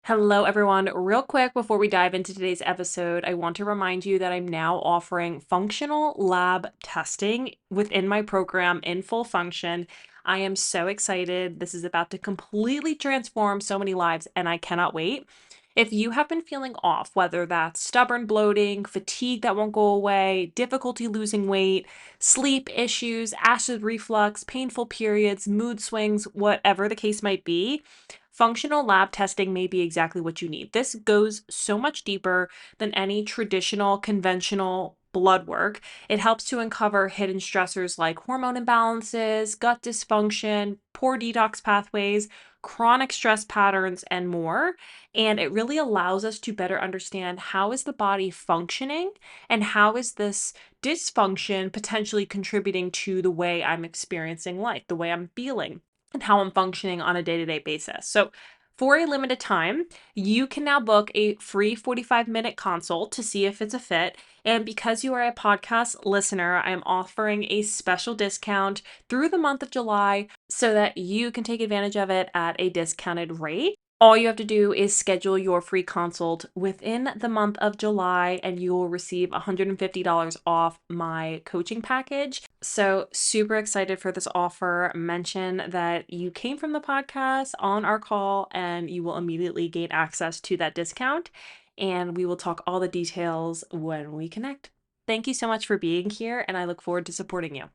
Hello, everyone. Real quick before we dive into today's episode, I want to remind you that I'm now offering functional lab testing within my program in full function. I am so excited. This is about to completely transform so many lives, and I cannot wait. If you have been feeling off, whether that's stubborn bloating, fatigue that won't go away, difficulty losing weight, sleep issues, acid reflux, painful periods, mood swings, whatever the case might be, functional lab testing may be exactly what you need. This goes so much deeper than any traditional, conventional blood work. It helps to uncover hidden stressors like hormone imbalances, gut dysfunction, poor detox pathways, chronic stress patterns, and more. And it really allows us to better understand how is the body functioning and how is this dysfunction potentially contributing to the way I'm experiencing life, the way I'm feeling and how I'm functioning on a day-to-day basis. So for a limited time, you can now book a free 45-minute consult to see if it's a fit. And because you are a podcast listener, I'm offering a special discount through the month of July so that you can take advantage of it at a discounted rate. All you have to do is schedule your free consult within the month of July and you will receive $150 off my coaching package. So, super excited for this offer. Mention that you came from the podcast on our call and you will immediately gain access to that discount. And we will talk all the details when we connect. Thank you so much for being here, and I look forward to supporting you.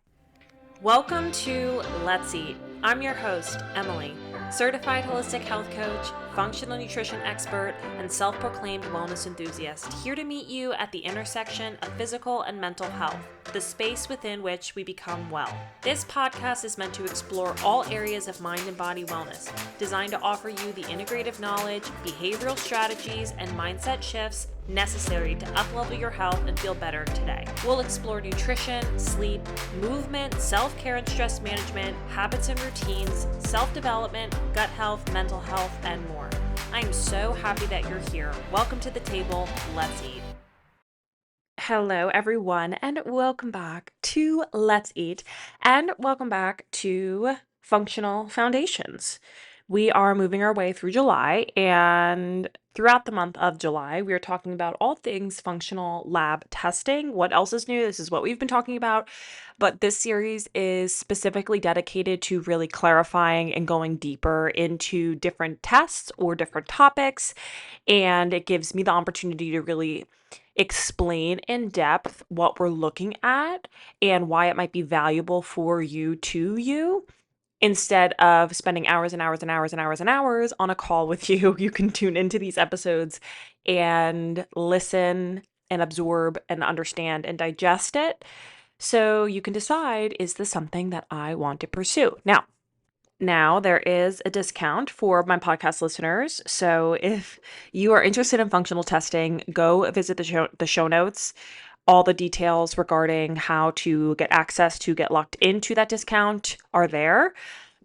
Welcome to Let's Eat. I'm your host, Emily, certified holistic health coach, functional nutrition expert, and self-proclaimed wellness enthusiast, here to meet you at the intersection of physical and mental health, the space within which we become well. This podcast is meant to explore all areas of mind and body wellness, designed to offer you the integrative knowledge, behavioral strategies, and mindset shifts necessary to uplevel your health and feel better today. We'll explore nutrition, sleep, movement, self-care and stress management, habits and routines, self-development, gut health, mental health, and more. I'm so happy that you're here. Welcome to the table. Let's eat. Hello, everyone, and welcome back to Let's Eat, and welcome back to Functional Foundations. We are moving our way through July, and throughout the month of July, we are talking about all things functional lab testing. What else is new? This is what we've been talking about, but this series is specifically dedicated to really clarifying and going deeper into different tests or different topics, and it gives me the opportunity to really explain in depth what we're looking at and why it might be valuable for you to you. Instead of spending hours and hours and hours and hours and hours on a call with you, you can tune into these episodes and listen and absorb and understand and digest it so you can decide, is this something that I want to pursue? Now there is a discount for my podcast listeners. So if you are interested in functional testing, go visit the show notes. All the details regarding how to get access to get locked into that discount are there.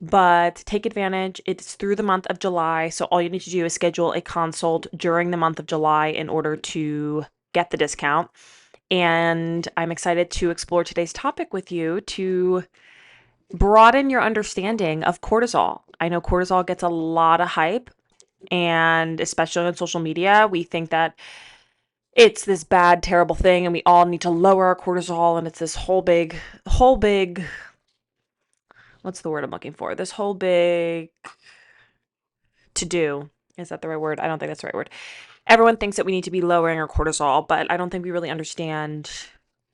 But take advantage. It's through the month of July. So all you need to do is schedule a consult during the month of July in order to get the discount. And I'm excited to explore today's topic with you to broaden your understanding of cortisol. I know cortisol gets a lot of hype, and especially on social media, we think that it's this bad, terrible thing, and we all need to lower our cortisol, and it's this whole big, what's the word I'm looking for? This whole big to do. Is that the right word? I don't think that's the right word. Everyone thinks that we need to be lowering our cortisol, but I don't think we really understand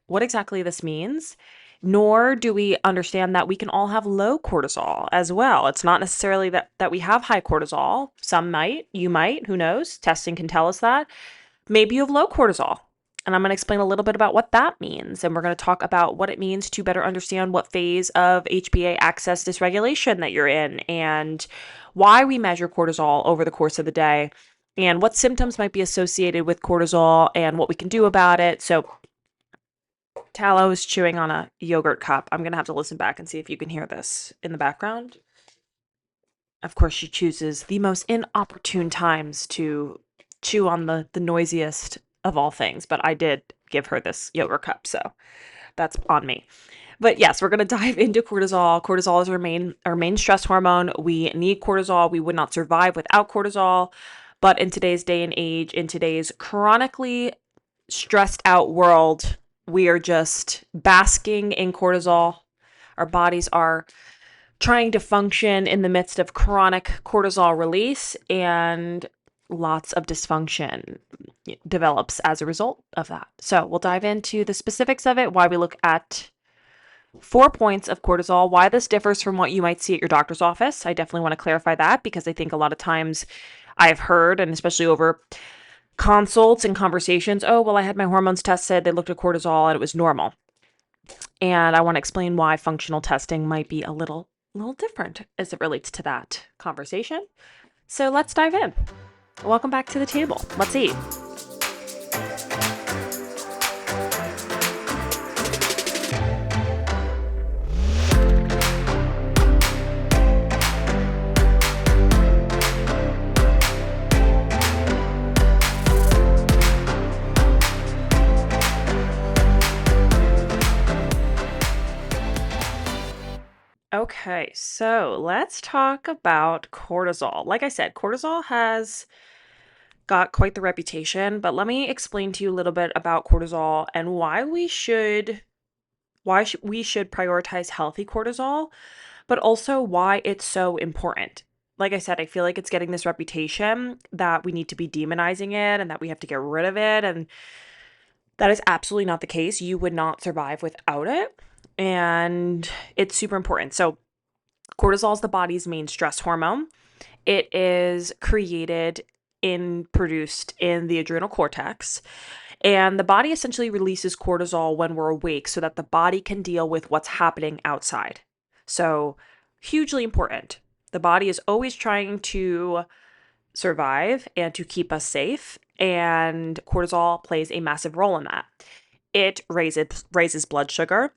what exactly this means. Nor do we understand that we can all have low cortisol as well. It's not necessarily that we have high cortisol. Some might, you might, who knows? Testing can tell us that. Maybe you have low cortisol. And I'm going to explain a little bit about what that means. And we're going to talk about what it means to better understand what phase of HPA axis dysregulation that you're in and why we measure cortisol over the course of the day and what symptoms might be associated with cortisol and what we can do about it. So Tallow is chewing on a yogurt cup. I'm going to have to listen back and see if you can hear this in the background. Of course, she chooses the most inopportune times to chew on the noisiest of all things, but I did give her this yogurt cup, so that's on me. But yes, we're going to dive into cortisol. Cortisol is our main stress hormone. We need cortisol. We would not survive without cortisol. But in today's day and age, in today's chronically stressed out world, we are just basking in cortisol. Our bodies are trying to function in the midst of chronic cortisol release, and lots of dysfunction develops as a result of that. So we'll dive into the specifics of it, why we look at 4 points of cortisol, why this differs from what you might see at your doctor's office. I definitely want to clarify that because I think a lot of times I've heard, and especially over consults and conversations, oh, well, I had my hormones tested, they looked at cortisol and it was normal. And I want to explain why functional testing might be a little different as it relates to that conversation. So let's dive in. Welcome back to the table. Let's eat. Okay, so let's talk about cortisol. Like I said, cortisol has got quite the reputation, but let me explain to you a little bit about cortisol and why we should prioritize healthy cortisol, but also why it's so important. Like I said, I feel like it's getting this reputation that we need to be demonizing it and that we have to get rid of it, and that is absolutely not the case. You would not survive without it, and it's super important. So cortisol is the body's main stress hormone. It is produced in the adrenal cortex. And the body essentially releases cortisol when we're awake so that the body can deal with what's happening outside. So, hugely important. The body is always trying to survive and to keep us safe, and cortisol plays a massive role in that. It raises blood sugar.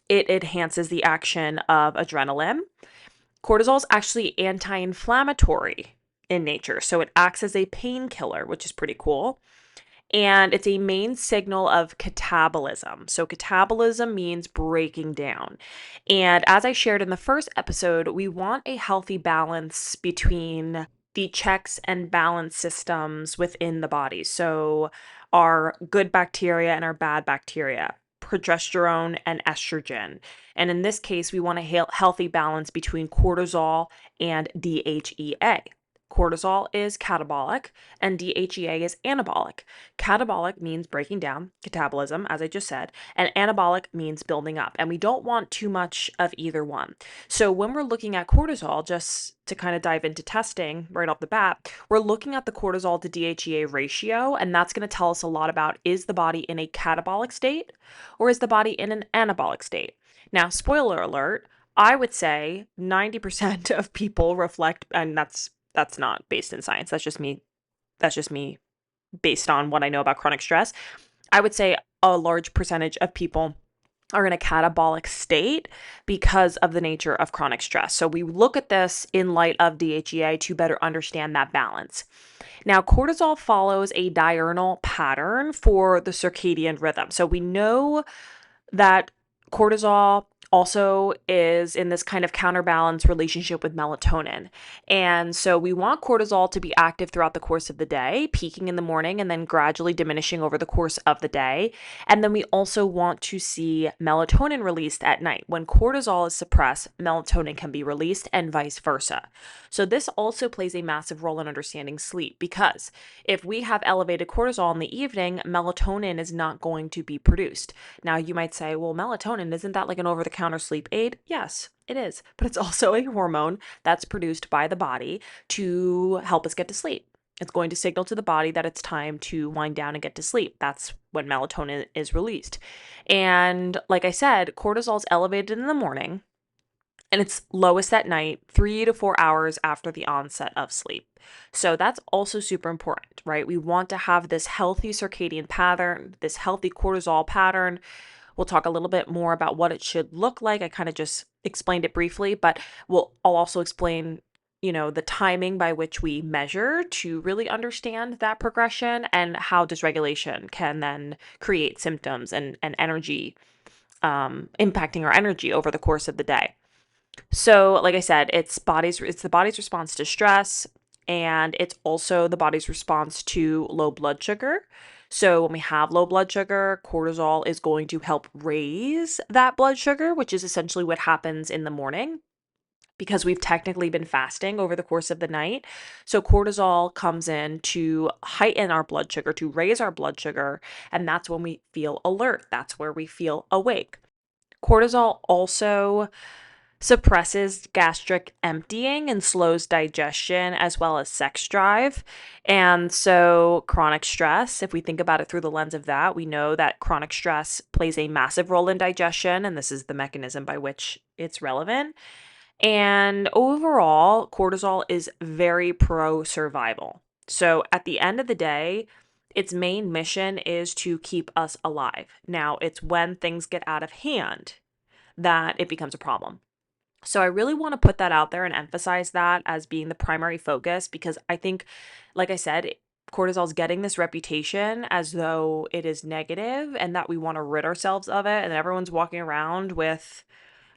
It enhances the action of adrenaline. Cortisol is actually anti-inflammatory in nature, so it acts as a painkiller, which is pretty cool. And it's a main signal of catabolism. So catabolism means breaking down. And as I shared in the first episode, we want a healthy balance between the checks and balance systems within the body. So our good bacteria and our bad bacteria, progesterone and estrogen. And in this case, we want a healthy balance between cortisol and DHEA. Cortisol is catabolic and DHEA is anabolic. Catabolic means breaking down, catabolism, as I just said, and anabolic means building up. And we don't want too much of either one. So when we're looking at cortisol, just to kind of dive into testing right off the bat, we're looking at the cortisol to DHEA ratio, and that's going to tell us a lot about, is the body in a catabolic state or is the body in an anabolic state? Now, spoiler alert, I would say 90% of people reflect, and that's not based in science. That's just me. That's just me based on what I know about chronic stress. I would say a large percentage of people are in a catabolic state because of the nature of chronic stress. So we look at this in light of DHEA to better understand that balance. Now, cortisol follows a diurnal pattern for the circadian rhythm. So we know that cortisol also is in this kind of counterbalance relationship with melatonin. And so we want cortisol to be active throughout the course of the day, peaking in the morning and then gradually diminishing over the course of the day. And then we also want to see melatonin released at night. When cortisol is suppressed, melatonin can be released and vice versa. So this also plays a massive role in understanding sleep, because if we have elevated cortisol in the evening, melatonin is not going to be produced. Now you might say, well, melatonin, isn't that like an over-the-counter sleep aid? Yes, it is, but it's also a hormone that's produced by the body to help us get to sleep. It's going to signal to the body that it's time to wind down and get to sleep. That's when melatonin is released. And like I said, cortisol is elevated in the morning and it's lowest at night, 3 to 4 hours after the onset of sleep. So that's also super important, right? We want to have this healthy circadian pattern, this healthy cortisol pattern. We'll talk a little bit more about what it should look like. I kind of just explained it briefly, but I'll also explain, the timing by which we measure to really understand that progression and how dysregulation can then create symptoms and energy, impacting our energy over the course of the day. So, like I said, it's the body's response to stress, and it's also the body's response to low blood sugar. So when we have low blood sugar, cortisol is going to help raise that blood sugar, which is essentially what happens in the morning because we've technically been fasting over the course of the night. So cortisol comes in to heighten our blood sugar, to raise our blood sugar, and that's when we feel alert. That's where we feel awake. Cortisol also suppresses gastric emptying and slows digestion as well as sex drive. And so, chronic stress, if we think about it through the lens of that, we know that chronic stress plays a massive role in digestion, and this is the mechanism by which it's relevant. And overall, cortisol is very pro survival. So, at the end of the day, its main mission is to keep us alive. Now, it's when things get out of hand that it becomes a problem. So I really want to put that out there and emphasize that as being the primary focus because I think, like I said, cortisol is getting this reputation as though it is negative and that we want to rid ourselves of it. And everyone's walking around with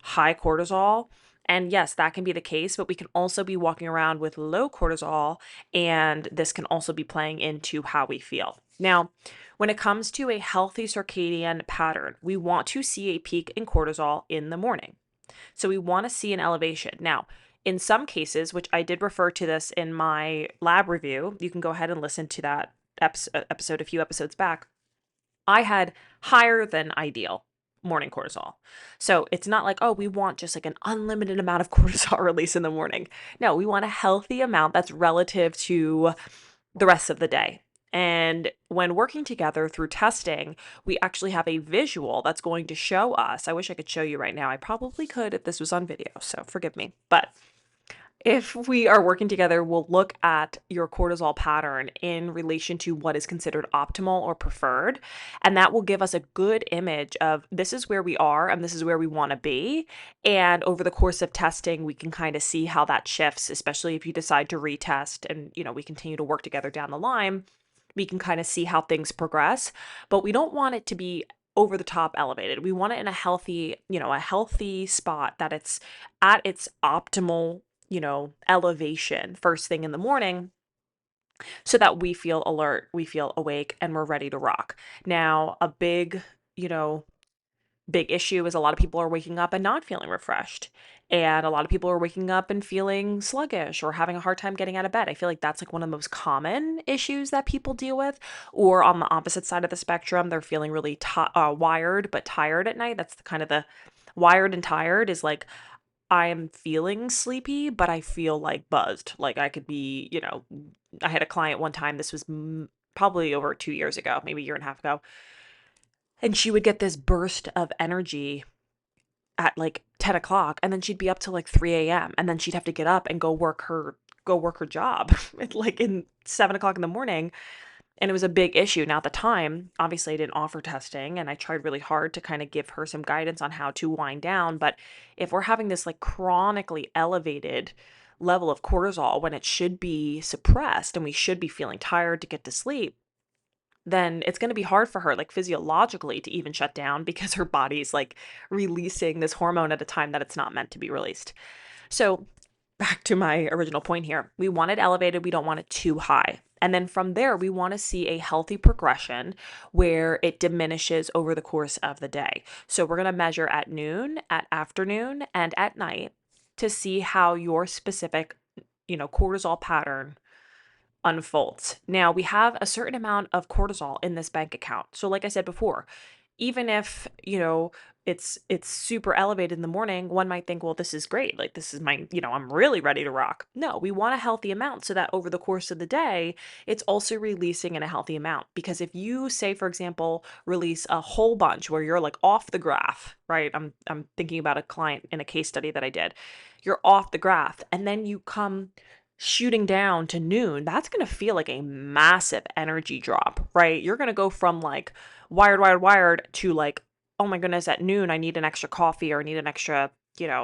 high cortisol. And yes, that can be the case, but we can also be walking around with low cortisol, and this can also be playing into how we feel. Now, when it comes to a healthy circadian pattern, we want to see a peak in cortisol in the morning. So we want to see an elevation. Now, in some cases, which I did refer to this in my lab review, you can go ahead and listen to that episode a few episodes back. I had higher than ideal morning cortisol. So it's not like, oh, we want just like an unlimited amount of cortisol release in the morning. No, we want a healthy amount that's relative to the rest of the day. And when working together through testing, we actually have a visual that's going to show us. I wish I could show you right now. I probably could if this was on video, so forgive me. But if we are working together, we'll look at your cortisol pattern in relation to what is considered optimal or preferred. And that will give us a good image of this is where we are and this is where we want to be. And over the course of testing, we can kind of see how that shifts, especially if you decide to retest and, we continue to work together down the line. We can kind of see how things progress, but we don't want it to be over the top elevated. We want it in a healthy spot that it's at its optimal elevation first thing in the morning so that we feel alert, we feel awake, and we're ready to rock. Now, a you know, big issue is a lot of people are waking up and not feeling refreshed. And a lot of people are waking up and feeling sluggish or having a hard time getting out of bed. I feel like that's like one of the most common issues that people deal with. Or on the opposite side of the spectrum, they're feeling really wired but tired at night. That's kind of the wired and tired is like I am feeling sleepy, but I feel like buzzed. Like I could be, I had a client one time, this was probably over 2 years ago, maybe a year and a half ago. And she would get this burst of energy at like 10 o'clock, and then she'd be up till like 3 a.m. And then she'd have to get up and go work her job like in 7 o'clock in the morning. And it was a big issue. Now, at the time, obviously, I didn't offer testing, and I tried really hard to kind of give her some guidance on how to wind down. But if we're having this like chronically elevated level of cortisol when it should be suppressed and we should be feeling tired to get to sleep, then it's going to be hard for her, like physiologically, to even shut down because her body's like releasing this hormone at a time that it's not meant to be released. So, back to my original point here. We want it elevated, we don't want it too high. And then from there, we want to see a healthy progression where it diminishes over the course of the day. So we're going to measure at noon, at afternoon, and at night to see how your specific, cortisol pattern unfolds. Now, we have a certain amount of cortisol in this bank account. So like I said before, even if, it's super elevated in the morning, one might think, well, this is great. Like this is my, I'm really ready to rock. No, we want a healthy amount so that over the course of the day, it's also releasing in a healthy amount. Because if you say, for example, release a whole bunch where you're like off the graph, right? I'm thinking about a client in a case study that I did. You're off the graph and then you come shooting down to noon, that's going to feel like a massive energy drop, right? You're going to go from like wired to like, oh my goodness, at noon, I need an extra coffee or I need an extra,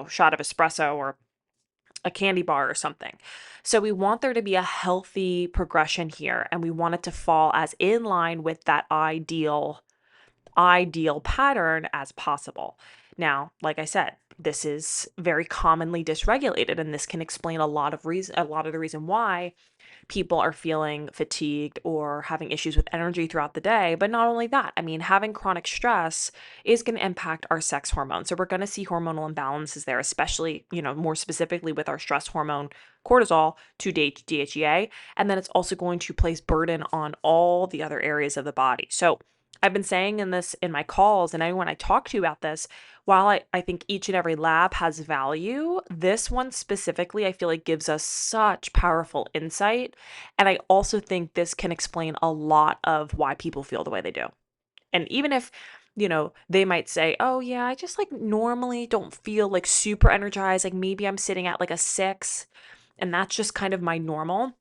shot of espresso or a candy bar or something. So we want there to be a healthy progression here and we want it to fall as in line with that ideal pattern as possible. Now, like I said, this is very commonly dysregulated, and this can explain a lot of the reason why people are feeling fatigued or having issues with energy throughout the day. But not only that, I mean, having chronic stress is going to impact our sex hormones. So we're going to see hormonal imbalances there, especially, more specifically with our stress hormone, cortisol to DHEA. And then it's also going to place burden on all the other areas of the body. So I've been saying in my calls and anyone I talk to about this, while I think each and every lab has value, this one specifically, I feel like gives us such powerful insight. And I also think this can explain a lot of why people feel the way they do. And even if, they might say, oh, yeah, I just like normally don't feel like super energized. Like maybe I'm sitting at like a 6, and that's just kind of my normal.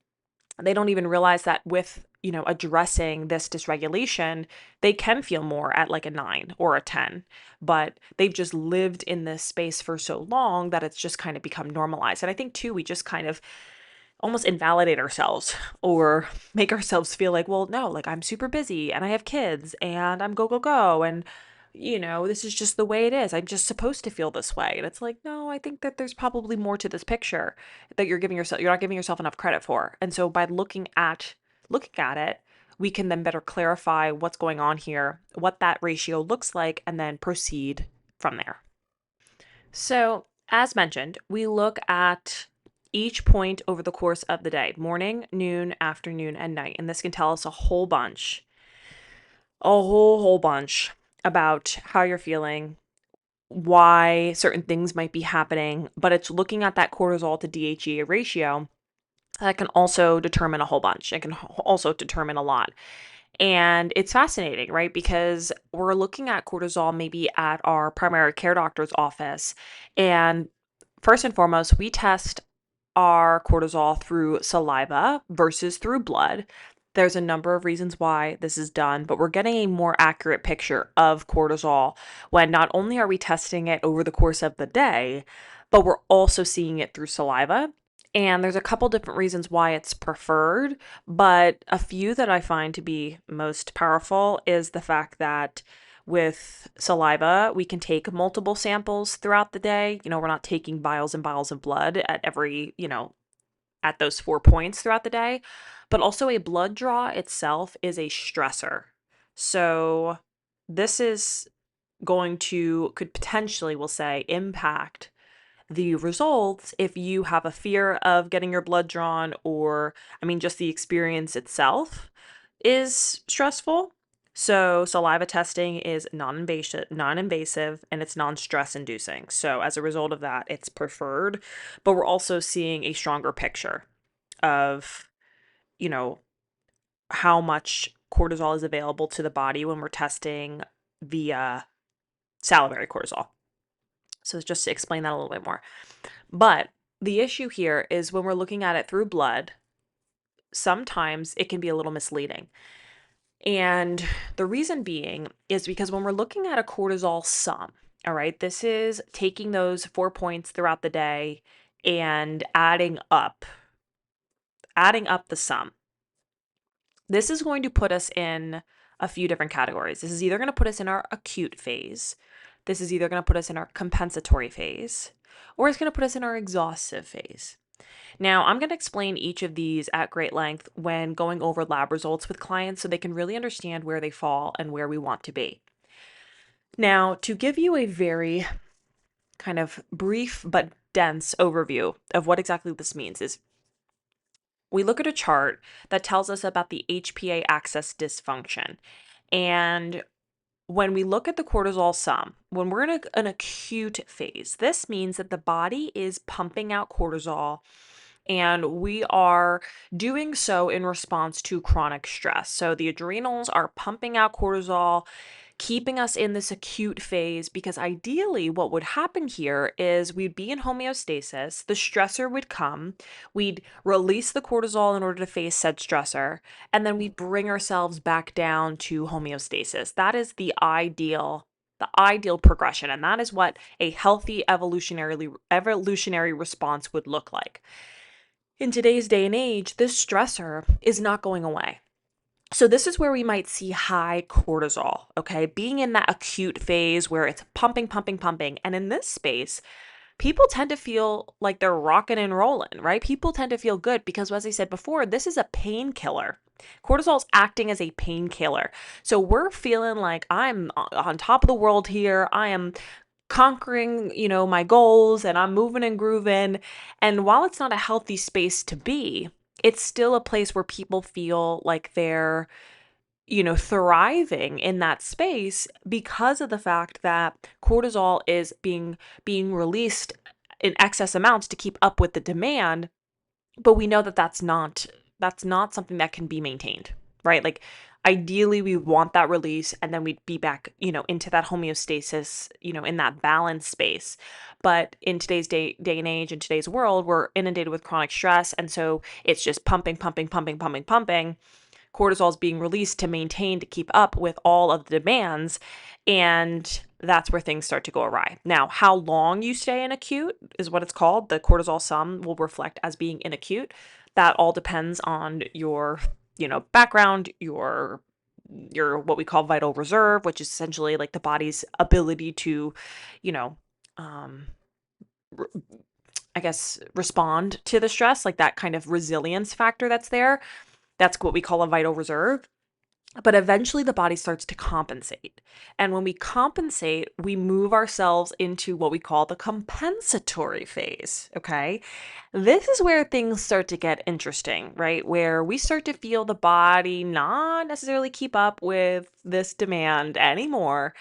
They don't even realize that with, addressing this dysregulation, they can feel more at like a 9 or a 10, but they've just lived in this space for so long that it's just kind of become normalized. And I think too, we just kind of almost invalidate ourselves or make ourselves feel like, well, no, like I'm super busy and I have kids and I'm go, go, go. And, this is just the way it is. I'm just supposed to feel this way. And it's like, no, I think that there's probably more to this picture that you're not giving yourself enough credit for. And so by looking at it, we can then better clarify what's going on here, what that ratio looks like, and then proceed from there. So, as mentioned, we look at each point over the course of the day: morning, noon, afternoon, and night. And this can tell us a whole bunch, whole bunch about how you're feeling, why certain things might be happening. But it's looking at that cortisol to DHEA ratio that can also determine a whole bunch. It can also determine a lot. And it's fascinating, right? Because we're looking at cortisol maybe at our primary care doctor's office. And first and foremost, we test our cortisol through saliva versus through blood. There's a number of reasons why this is done, but we're getting a more accurate picture of cortisol when not only are we testing it over the course of the day, but we're also seeing it through saliva. And there's a couple different reasons why it's preferred, but a few that I find to be most powerful is the fact that with saliva, we can take multiple samples throughout the day. We're not taking vials and vials of blood at every, at those 4 points throughout the day, but also a blood draw itself is a stressor. So this is could potentially, we'll say, impact the results if you have a fear of getting your blood drawn, or, I mean, just the experience itself is stressful. So saliva testing is non-invasive, and it's non-stress inducing. So as a result of that, it's preferred, but we're also seeing a stronger picture of, you know, how much cortisol is available to the body when we're testing via salivary cortisol. So just to explain that a little bit more. But the issue here is when we're looking at it through blood, sometimes it can be a little misleading. And the reason being is because when we're looking at a cortisol sum, all right, this is taking those 4 points throughout the day and adding up the sum. This is going to put us in a few different categories. This is either going to put us in our acute phase, this is either going to put us in our compensatory phase, or it's going to put us in our exhaustive phase. Now, I'm going to explain each of these at great length when going over lab results with clients so they can really understand where they fall and where we want to be. Now, to give you a very kind of brief but dense overview of what exactly this means is we look at a chart that tells us about the HPA axis dysfunction. And when we look at the cortisol sum, when we're in an acute phase, this means that the body is pumping out cortisol, and we are doing so in response to chronic stress. So the adrenals are pumping out cortisol, keeping us in this acute phase, because ideally what would happen here is we'd be in homeostasis, the stressor would come, we'd release the cortisol in order to face said stressor, and then we'd bring ourselves back down to homeostasis. That is the ideal progression, and that is what a healthy evolutionary response would look like. In today's day and age, this stressor is not going away. So this is where we might see high cortisol, okay? Being in that acute phase where it's pumping, pumping, pumping. And in this space, people tend to feel like they're rocking and rolling, right? People tend to feel good because, as I said before, this is a painkiller. Cortisol is acting as a painkiller. So we're feeling like I'm on top of the world here. I am conquering, my goals, and I'm moving and grooving. And while it's not a healthy space to be, it's still a place where people feel like they're, thriving in that space because of the fact that cortisol is being released in excess amounts to keep up with the demand. But we know that that's not something that can be maintained, right? Like, ideally we want that release and then we'd be back, into that homeostasis, in that balance space. But in today's day and age, in today's world, we're inundated with chronic stress, and so it's just pumping, pumping, pumping, pumping, pumping. Cortisol is being released to maintain, to keep up with all of the demands. And that's where things start to go awry. Now, how long you stay in acute is what it's called. The cortisol sum will reflect as being in acute. That all depends on your, background, your what we call vital reserve, which is essentially like the body's ability to, you know, um, r- I guess respond to the stress, like that kind of resilience factor that's there. That's what we call a vital reserve. But eventually the body starts to compensate. And when we compensate, we move ourselves into what we call the compensatory phase. Okay. This is where things start to get interesting, right? Where we start to feel the body not necessarily keep up with this demand anymore.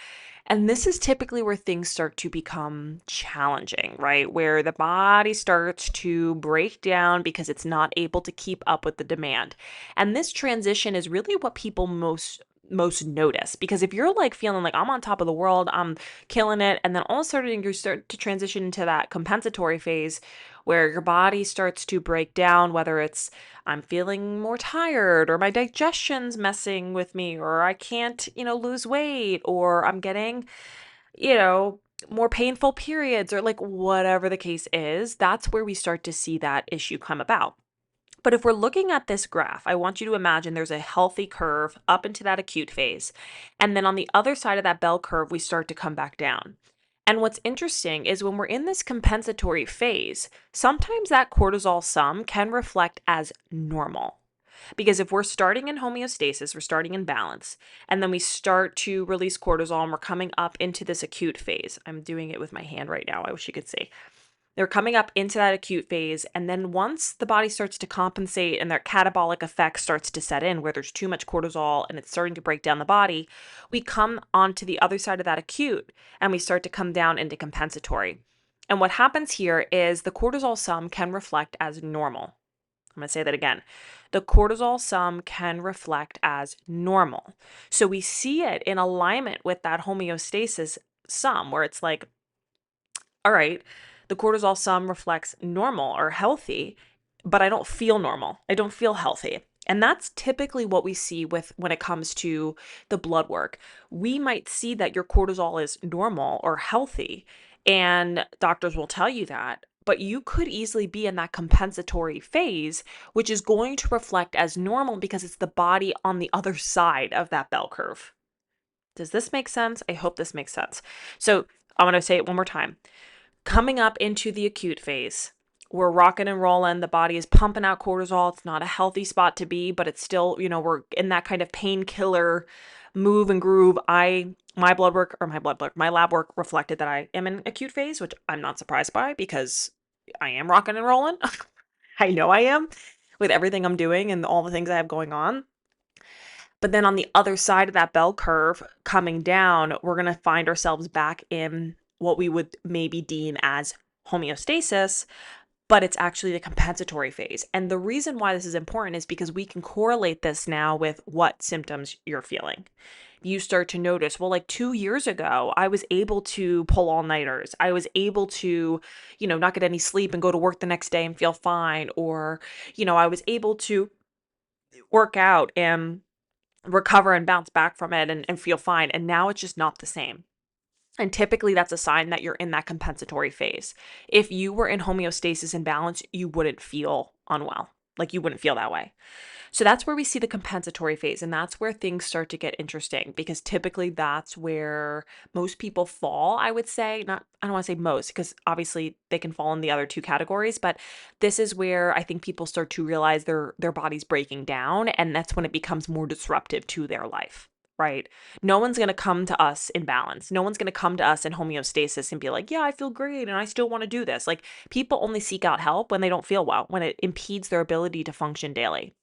And this is typically where things start to become challenging, right? Where the body starts to break down because it's not able to keep up with the demand. And this transition is really what people most notice, because if you're like feeling like I'm on top of the world, I'm killing it, and then all of a sudden you start to transition into that compensatory phase where your body starts to break down, whether it's I'm feeling more tired, or my digestion's messing with me, or I can't, lose weight, or I'm getting, you know, more painful periods, or like whatever the case is, that's where we start to see that issue come about. But if we're looking at this graph, I want you to imagine there's a healthy curve up into that acute phase. And then on the other side of that bell curve, we start to come back down. And what's interesting is when we're in this compensatory phase, sometimes that cortisol sum can reflect as normal. Because if we're starting in homeostasis, we're starting in balance, and then we start to release cortisol and we're coming up into this acute phase. I'm doing it with my hand right now. I wish you could see. They're coming up into that acute phase. And then once the body starts to compensate and their catabolic effect starts to set in, where there's too much cortisol and it's starting to break down the body, we come onto the other side of that acute and we start to come down into compensatory. And what happens here is the cortisol sum can reflect as normal. I'm going to say that again. The cortisol sum can reflect as normal. So we see it in alignment with that homeostasis sum, where it's like, all right, the cortisol sum reflects normal or healthy, but I don't feel normal. I don't feel healthy. And that's typically what we see with when it comes to the blood work. We might see that your cortisol is normal or healthy, and doctors will tell you that, but you could easily be in that compensatory phase, which is going to reflect as normal because it's the body on the other side of that bell curve. Does this make sense? I hope this makes sense. So I'm going to say it one more time. Coming up into the acute phase, we're rocking and rolling. The body is pumping out cortisol. It's not a healthy spot to be, but it's still, we're in that kind of painkiller move and groove. My lab work reflected that I am in acute phase, which I'm not surprised by because I am rocking and rolling. I know I am with everything I'm doing and all the things I have going on. But then on the other side of that bell curve coming down, we're going to find ourselves back in what we would maybe deem as homeostasis, but it's actually the compensatory phase. And the reason why this is important is because we can correlate this now with what symptoms you're feeling. You start to notice, well, like 2 years ago, I was able to pull all-nighters. I was able to, not get any sleep and go to work the next day and feel fine. Or, I was able to work out and recover and bounce back from it and feel fine. And now it's just not the same. And typically that's a sign that you're in that compensatory phase. If you were in homeostasis and balance, you wouldn't feel unwell. Like you wouldn't feel that way. So that's where we see the compensatory phase. And that's where things start to get interesting because typically that's where most people fall, I would say. Not, I don't want to say most because obviously they can fall in the other two categories, but this is where I think people start to realize their body's breaking down. And that's when it becomes more disruptive to their life. Right? No one's going to come to us in balance. No one's going to come to us in homeostasis and be like, yeah, I feel great and I still want to do this. Like people only seek out help when they don't feel well, when it impedes their ability to function daily.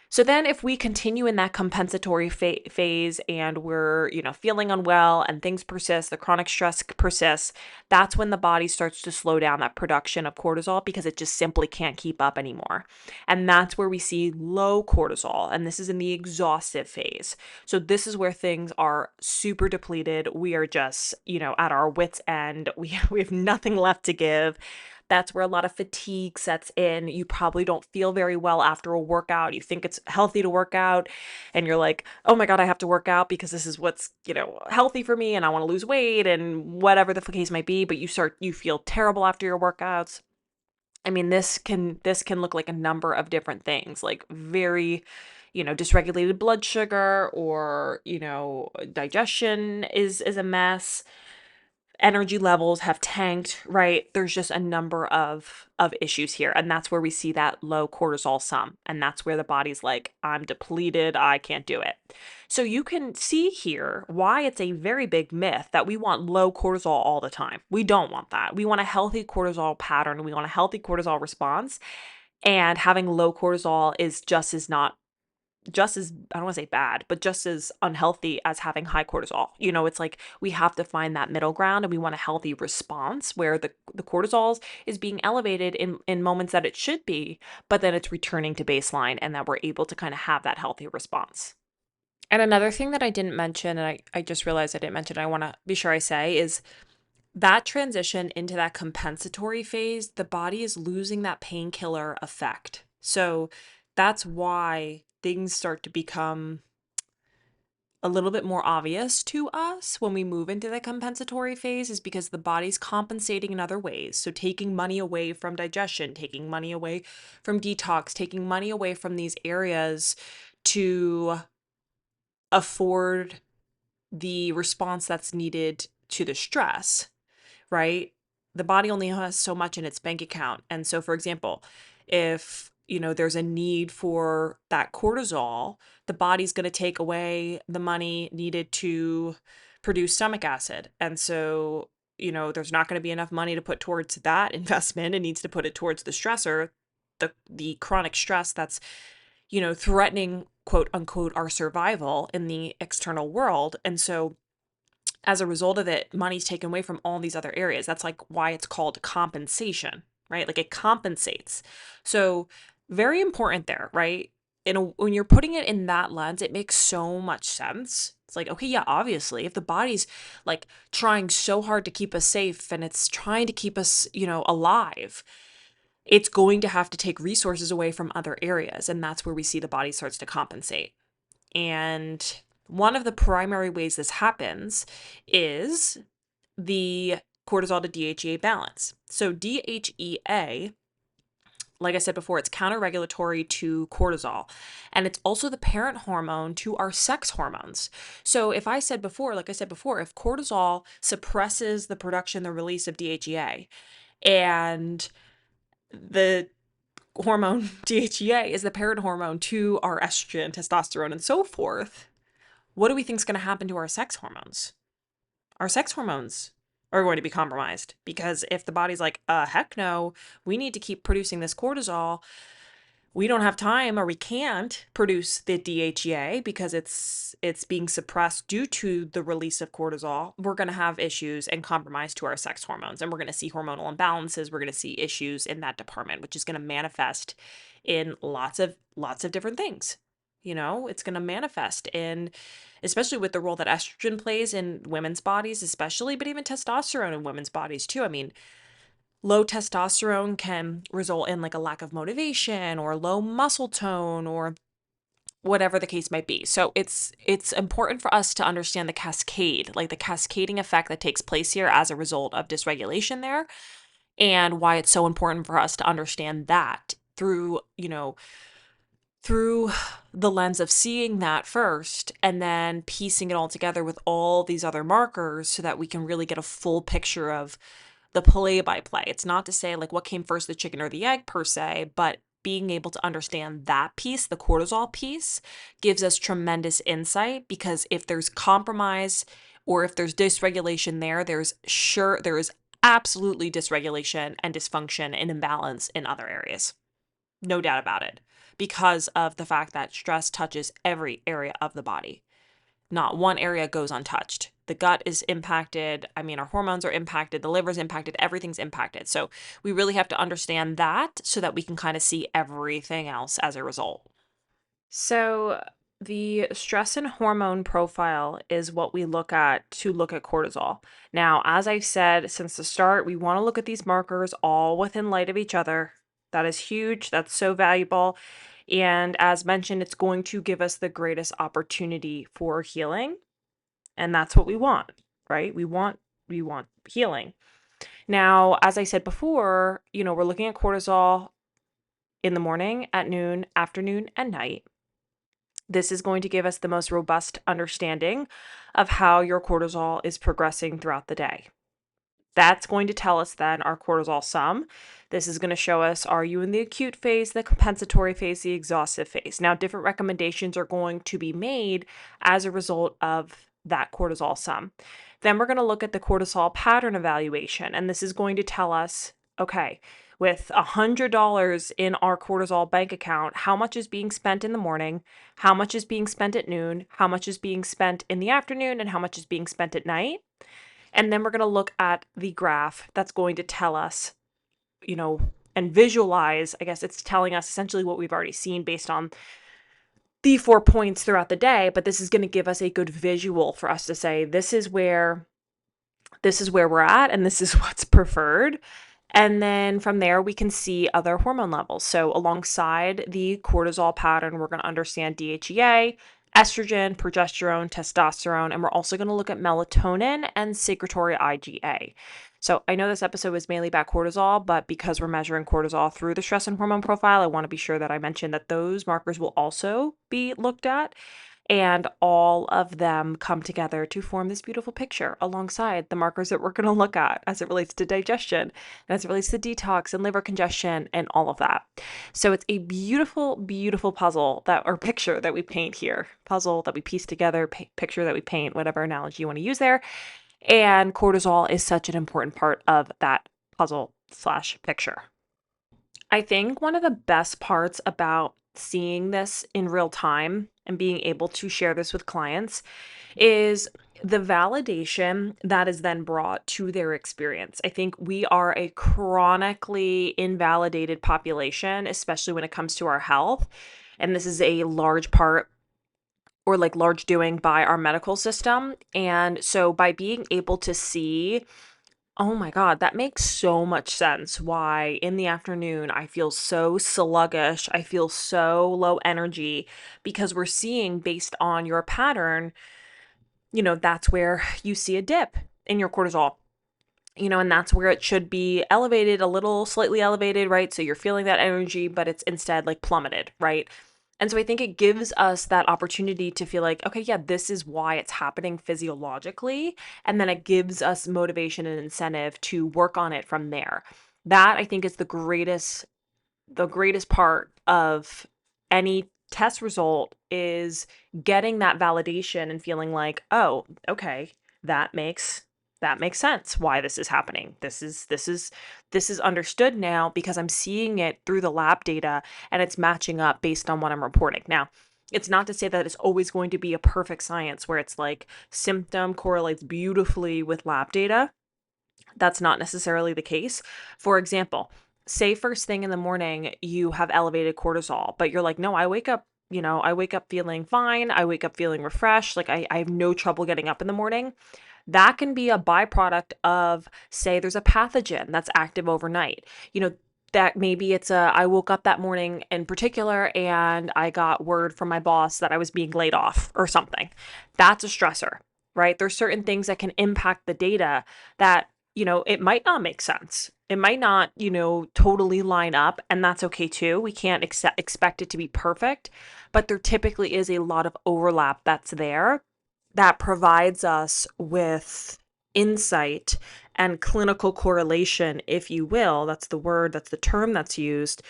So then if we continue in that compensatory phase and we're, feeling unwell and things persist, the chronic stress persists, that's when the body starts to slow down that production of cortisol because it just simply can't keep up anymore. And that's where we see low cortisol. And this is in the exhaustive phase. So this is where things are super depleted. We are just, at our wits' end. We have nothing left to give. That's where a lot of fatigue sets in. You probably don't feel very well after a workout. You think it's healthy to work out and you're like, "Oh my God, I have to work out because this is what's, healthy for me and I want to lose weight," and whatever the case might be, but you feel terrible after your workouts. I mean, this can look like a number of different things, like very, dysregulated blood sugar or, digestion is a mess, energy levels have tanked, right? There's just a number of issues here. And that's where we see that low cortisol sum. And that's where the body's like, I'm depleted, I can't do it. So you can see here why it's a very big myth that we want low cortisol all the time. We don't want that. We want a healthy cortisol pattern. We want a healthy cortisol response. And having low cortisol is just as, I don't want to say bad, but just as unhealthy as having high cortisol. It's like we have to find that middle ground and we want a healthy response where the cortisol is being elevated in moments that it should be, but then it's returning to baseline and that we're able to kind of have that healthy response. And another thing that I didn't mention, and I just realized I didn't mention, I want to be sure I say, is that transition into that compensatory phase, the body is losing that painkiller effect. So that's why things start to become a little bit more obvious to us when we move into the compensatory phase, is because the body's compensating in other ways. So taking money away from digestion, taking money away from detox, taking money away from these areas to afford the response that's needed to the stress, right? The body only has so much in its bank account. And so, for example, if there's a need for that cortisol, the body's going to take away the money needed to produce stomach acid. And so, there's not going to be enough money to put towards that investment. It needs to put it towards the stressor, the chronic stress that's, threatening, quote unquote, our survival in the external world. And so as a result of it, money's taken away from all these other areas. That's like why it's called compensation, right? Like it compensates. So very important there, right? When you're putting it in that lens, it makes so much sense. It's like, okay, yeah, obviously, if the body's like trying so hard to keep us safe and it's trying to keep us, alive, it's going to have to take resources away from other areas. And that's where we see the body starts to compensate. And one of the primary ways this happens is the cortisol to DHEA balance. So DHEA, like I said before, it's counter-regulatory to cortisol, and it's also the parent hormone to our sex hormones. So like I said before, if cortisol suppresses the production, the release of DHEA, and the hormone DHEA is the parent hormone to our estrogen, testosterone, and so forth, what do we think is going to happen to our sex hormones? Our sex hormones are going to be compromised because if the body's like, heck no, we need to keep producing this cortisol, we don't have time or we can't produce the DHEA because it's being suppressed due to the release of cortisol, we're going to have issues and compromise to our sex hormones. And we're going to see hormonal imbalances. We're going to see issues in that department, which is going to manifest in lots of different things. It's going to manifest in, especially with the role that estrogen plays in women's bodies, especially, but even testosterone in women's bodies too. I mean, low testosterone can result in like a lack of motivation or low muscle tone or whatever the case might be. So it's important for us to understand the cascade, like the cascading effect that takes place here as a result of dysregulation there, and why it's so important for us to understand that through, through the lens of seeing that first and then piecing it all together with all these other markers so that we can really get a full picture of the play by play. It's not to say like what came first, the chicken or the egg per se, but being able to understand that piece, the cortisol piece, gives us tremendous insight because if there's compromise or if there's dysregulation there is absolutely dysregulation and dysfunction and imbalance in other areas. No doubt about it. Because of the fact that stress touches every area of the body. Not one area goes untouched. The gut is impacted. I mean, our hormones are impacted. The liver's impacted. Everything's impacted. So we really have to understand that so that we can kind of see everything else as a result. So the stress and hormone profile is what we look at to look at cortisol. Now, as I've said since the start, we want to look at these markers all within light of each other. That is huge. That's so valuable. And as mentioned, it's going to give us the greatest opportunity for healing. And that's what we want, right? We want healing. Now, as I said before, we're looking at cortisol in the morning, at noon, afternoon, and night. This is going to give us the most robust understanding of how your cortisol is progressing throughout the day. That's going to tell us then our cortisol sum. This is going to show us, are you in the acute phase, the compensatory phase, the exhaustive phase? Now, different recommendations are going to be made as a result of that cortisol sum. Then we're going to look at the cortisol pattern evaluation, and this is going to tell us, okay, with $100 in our cortisol bank account, how much is being spent in the morning, how much is being spent at noon, how much is being spent in the afternoon, and how much is being spent at night. And then we're going to look at the graph that's going to tell us, and visualize, I guess it's telling us essentially what we've already seen based on the 4 points throughout the day, but this is going to give us a good visual for us to say, this is where we're at, and this is what's preferred. And then from there, we can see other hormone levels. So alongside the cortisol pattern, we're going to understand DHEA, estrogen, progesterone, testosterone, and we're also going to look at melatonin and secretory IgA. So I know this episode was mainly about cortisol, but because we're measuring cortisol through the stress and hormone profile, I want to be sure that I mention that those markers will also be looked at. And all of them come together to form this beautiful picture alongside the markers that we're going to look at as it relates to digestion, as it relates to detox and liver congestion and all of that. So it's a beautiful, beautiful puzzle or picture that we paint here. Puzzle that we piece together, picture that we paint, whatever analogy you want to use there. And cortisol is such an important part of that puzzle/picture. I think one of the best parts about seeing this in real time and being able to share this with clients is the validation that is then brought to their experience. I think we are a chronically invalidated population, especially when it comes to our health. And this is a large part or like large doing by our medical system. And so by being able to see, oh my God, that makes so much sense why in the afternoon I feel so sluggish. I feel so low energy because we're seeing based on your pattern, that's where you see a dip in your cortisol. And that's where it should be elevated, a little slightly elevated, right? So you're feeling that energy, but it's instead like plummeted, right? And so I think it gives us that opportunity to feel like, okay, yeah, this is why it's happening physiologically. And then it gives us motivation and incentive to work on it from there. That I think is the greatest part of any test result is getting that validation and feeling like, oh, okay, that makes sense why this is happening. This is understood now because I'm seeing it through the lab data and it's matching up based on what I'm reporting. Now, it's not to say that it's always going to be a perfect science where it's like symptom correlates beautifully with lab data. That's not necessarily the case. For example, say first thing in the morning you have elevated cortisol, but you're like, no, I wake up feeling fine. I wake up feeling refreshed. Like I have no trouble getting up in the morning. That can be a byproduct of, say, there's a pathogen that's active overnight. That maybe I woke up that morning in particular and I got word from my boss that I was being laid off or something. That's a stressor, right? There's certain things that can impact the data that, it might not make sense. It might not, totally line up, and that's okay too. We can't expect it to be perfect, but there typically is a lot of overlap that's there that provides us with insight and clinical correlation, if you will. That's the word, that's the term that's used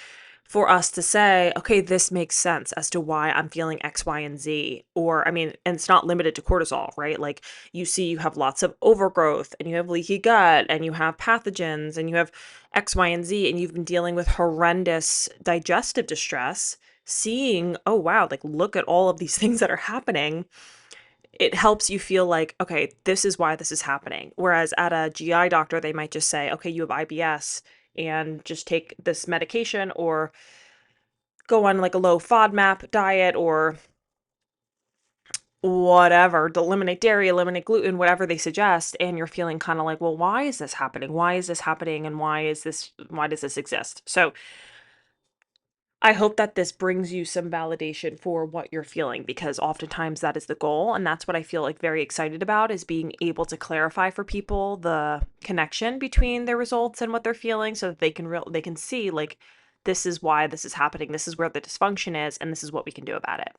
for us to say, okay, this makes sense as to why I'm feeling X, Y, and Z. Or, I mean, and it's not limited to cortisol, right? Like you have lots of overgrowth and you have leaky gut and you have pathogens and you have X, Y, and Z, and you've been dealing with horrendous digestive distress. Seeing, oh, wow, like look at all of these things that are happening. It helps you feel like, okay, this is why this is happening. Whereas at a GI doctor, they might just say, okay, you have IBS and just take this medication, or go on like a low FODMAP diet, or whatever, to eliminate dairy, eliminate gluten, whatever they suggest, and you're feeling kind of like, well, why is this happening? Why is this happening? And why does this exist? So I hope that this brings you some validation for what you're feeling, because oftentimes that is the goal. And that's what I feel like very excited about, is being able to clarify for people the connection between their results and what they're feeling, so that they can see, like, this is why this is happening. This is where the dysfunction is, and this is what we can do about it.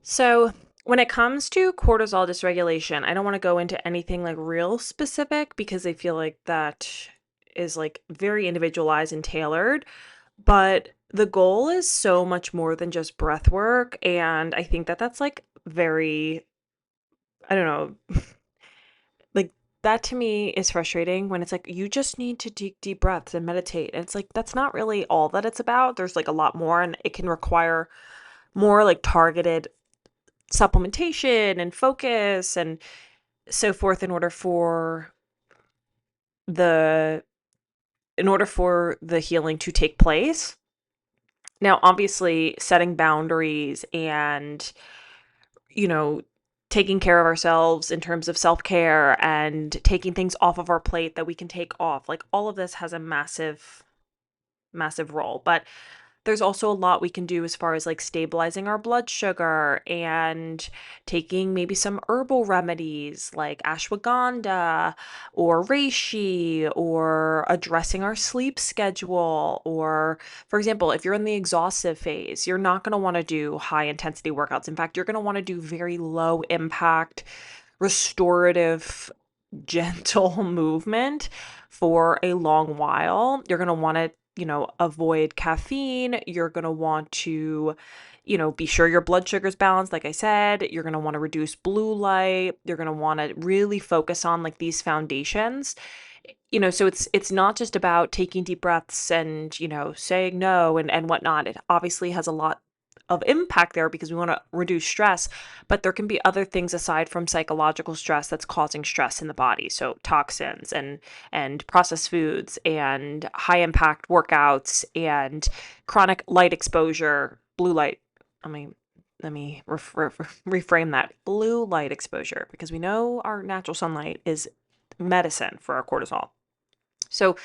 So, when it comes to cortisol dysregulation, I don't want to go into anything like real specific, because I feel like that is like very individualized and tailored. But the goal is so much more than just breath work. And I think that that's like very, I don't know, like that to me is frustrating when it's like, you just need to take deep breaths and meditate. And it's like, that's not really all that it's about. There's like a lot more, and it can require more like targeted supplementation and focus and so forth the in order for the healing to take place. Now, obviously, setting boundaries and, you know, taking care of ourselves in terms of self-care and taking things off of our plate that we can take off, like all of this has a massive, massive role. But there's also a lot we can do as far as like stabilizing our blood sugar and taking maybe some herbal remedies like ashwagandha or reishi, or addressing our sleep schedule. Or, for example, if you're in the exhaustive phase, you're not going to want to do high intensity workouts. In fact, you're going to want to do very low impact, restorative, gentle movement for a long while. You're going to want to, avoid caffeine. You're going to want to, be sure your blood sugar's balanced. Like I said, you're going to want to reduce blue light. You're going to want to really focus on like these foundations. So it's not just about taking deep breaths and, saying no and whatnot. It obviously has a lot of impact there because we want to reduce stress, but there can be other things aside from psychological stress that's causing stress in the body. So toxins and processed foods and high impact workouts and chronic light exposure, blue light. I mean, let me reframe that. Blue light exposure, because we know our natural sunlight is medicine for our cortisol. So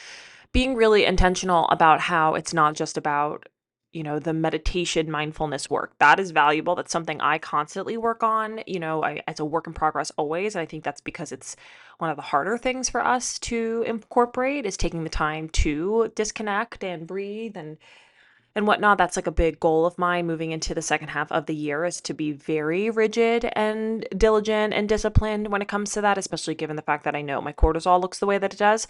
being really intentional about how it's not just about, the meditation mindfulness work. That is valuable. That's something I constantly work on. It's a work in progress always. And I think that's because it's one of the harder things for us to incorporate, is taking the time to disconnect and breathe and whatnot. That's like a big goal of mine moving into the second half of the year, is to be very rigid and diligent and disciplined when it comes to that, especially given the fact that I know my cortisol looks the way that it does.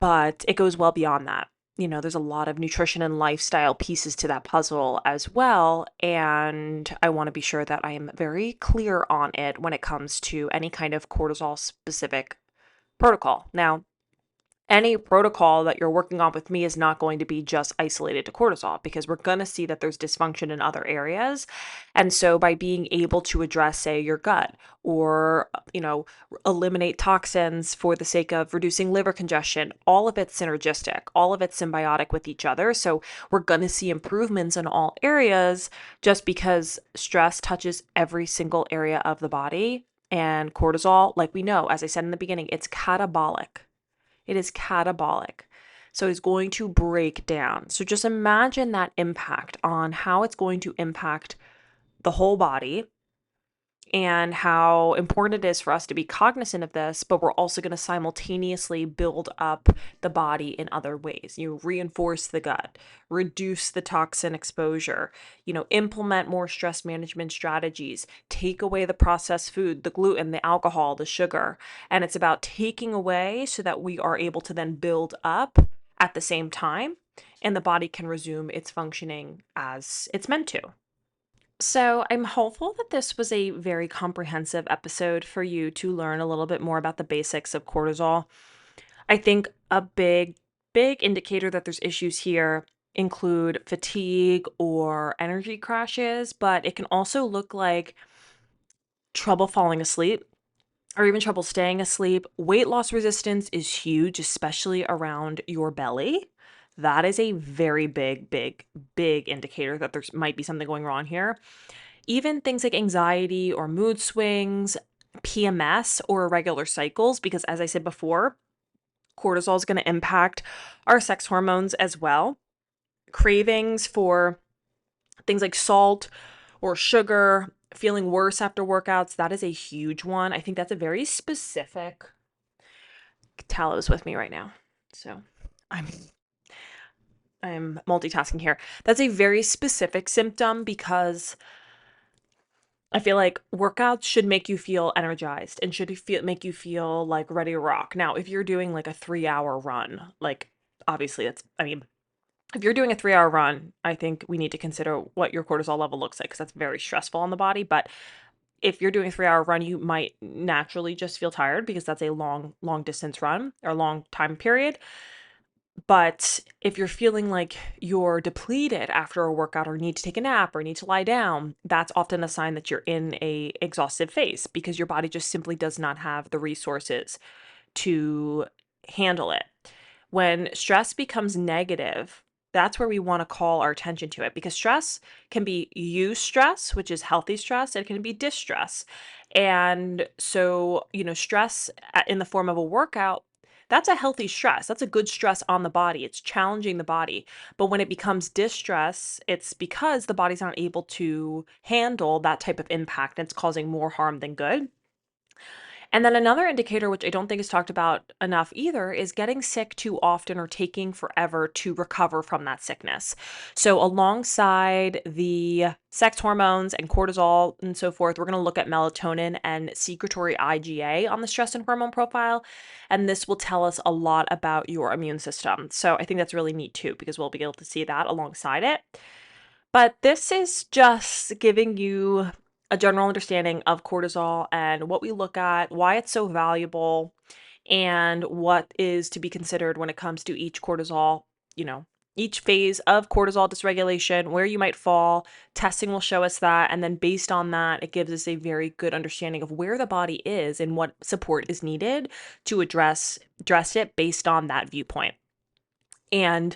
But it goes well beyond that. There's a lot of nutrition and lifestyle pieces to that puzzle as well. And I want to be sure that I am very clear on it when it comes to any kind of cortisol specific protocol. Now, any protocol that you're working on with me is not going to be just isolated to cortisol, because we're going to see that there's dysfunction in other areas. And so by being able to address, say, your gut, or, eliminate toxins for the sake of reducing liver congestion, all of it's synergistic, all of it's symbiotic with each other. So we're going to see improvements in all areas, just because stress touches every single area of the body. And cortisol, like we know, as I said in the beginning, it's catabolic. It is catabolic. So it's going to break down. So just imagine that impact on how it's going to impact the whole body and how important it is for us to be cognizant of this, but we're also going to simultaneously build up the body in other ways. You reinforce the gut, reduce the toxin exposure, implement more stress management strategies, take away the processed food, the gluten, the alcohol, the sugar. And it's about taking away so that we are able to then build up at the same time and the body can resume its functioning as it's meant to. So, I'm hopeful that this was a very comprehensive episode for you to learn a little bit more about the basics of cortisol. I think a big indicator that there's issues here include fatigue or energy crashes, but it can also look like trouble falling asleep or even trouble staying asleep. Weight loss resistance is huge, especially around your belly. That is a very big indicator that there's might be something going wrong here. Even things like anxiety or mood swings, PMS or irregular cycles, because as I said before, cortisol is going to impact our sex hormones as well. Cravings for things like salt or sugar, feeling worse after workouts, that is a huge one. I think that's a very specific. Tallo's with me right now. So I'm I'm multitasking here. That's a very specific symptom because I feel like workouts should make you feel energized and make you feel like ready to rock. Now, if you're doing like a 3-hour run, like obviously I mean, if you're doing a 3-hour run, I think we need to consider what your cortisol level looks like because that's very stressful on the body. But if you're doing a 3-hour run, you might naturally just feel tired because that's a long distance run or long time period. But if you're feeling like you're depleted after a workout or need to take a nap or need to lie down, that's often a sign that you're in a exhaustive phase because your body just simply does not have the resources to handle it. When stress becomes negative, that's where we want to call our attention to it because stress can be eustress, which is healthy stress, and it can be distress. And so, stress in the form of a workout, that's a healthy stress. That's a good stress on the body. It's challenging the body. But when it becomes distress, it's because the body's not able to handle that type of impact and it's causing more harm than good. And then another indicator, which I don't think is talked about enough either, is getting sick too often or taking forever to recover from that sickness. So, alongside the sex hormones and cortisol and so forth, we're going to look at melatonin and secretory IgA on the stress and hormone profile. And this will tell us a lot about your immune system. So, I think that's really neat too, because we'll be able to see that alongside it. But this is just giving you a general understanding of cortisol and what we look at, why it's so valuable, and what is to be considered when it comes to each cortisol, each phase of cortisol dysregulation, where you might fall. Testing will show us that. And then based on that, it gives us a very good understanding of where the body is and what support is needed to address it based on that viewpoint. And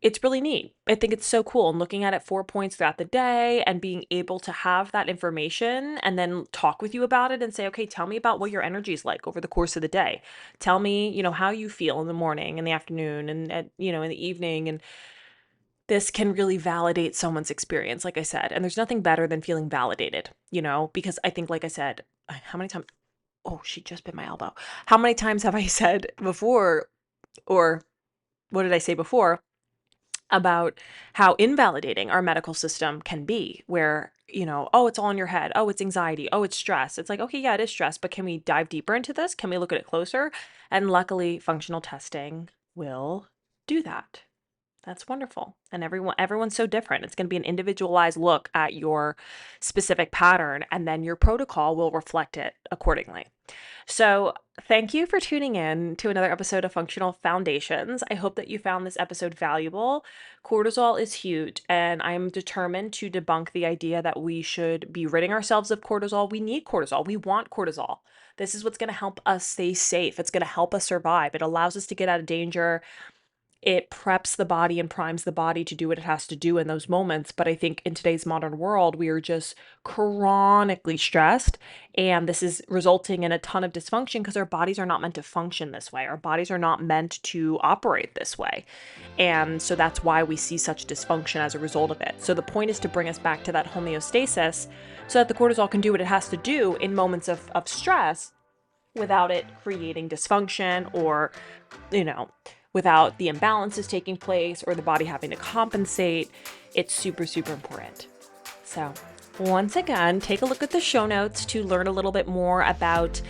it's really neat. I think it's so cool. And looking at it 4 points throughout the day and being able to have that information and then talk with you about it and say, okay, tell me about what your energy is like over the course of the day. Tell me, how you feel in the morning, in the afternoon, and in the evening. And this can really validate someone's experience, like I said. And there's nothing better than feeling validated, because I think, like I said, how many times? Oh, she just bit my elbow. How many times have I said before, or what did I say before? About how invalidating our medical system can be, where, oh, it's all in your head. Oh, it's anxiety. Oh, it's stress. It's like, okay, yeah, it is stress, but can we dive deeper into this? Can we look at it closer? And luckily, functional testing will do that. That's wonderful. And everyone's so different. It's going to be an individualized look at your specific pattern, and then your protocol will reflect it accordingly. So, thank you for tuning in to another episode of Functional Foundations. I hope that you found this episode valuable. Cortisol is huge, and I'm determined to debunk the idea that we should be ridding ourselves of cortisol. We need cortisol. We want cortisol. This is what's going to help us stay safe. It's going to help us survive. It allows us to get out of danger. it preps the body and primes the body to do what it has to do in those moments. But I think in today's modern world, we are just chronically stressed, and this is resulting in a ton of dysfunction because our bodies are not meant to function this way. Our bodies are not meant to operate this way. And so that's why we see such dysfunction as a result of it. So the point is to bring us back to that homeostasis so that the cortisol can do what it has to do in moments of stress without it creating dysfunction or, without the imbalances taking place or the body having to compensate. It's super, super important. So once again, take a look at the show notes to learn a little bit more about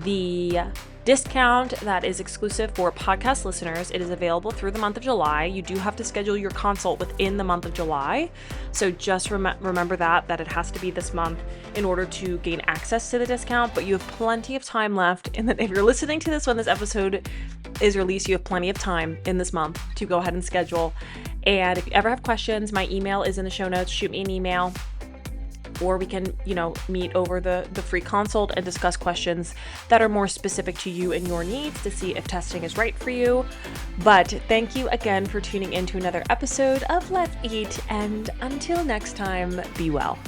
the discount that is exclusive for podcast listeners. It is available through the month of July. You do have to schedule your consult within the month of July. So just remember that it has to be this month in order to gain access to the discount, but you have plenty of time left. And if you're listening to this when this episode is released, you have plenty of time in this month to go ahead and schedule. And if you ever have questions, my email is in the show notes. Shoot me an email. Or we can, meet over the free consult and discuss questions that are more specific to you and your needs to see if testing is right for you. But thank you again for tuning in to another episode of Let's Eat. And until next time, be well.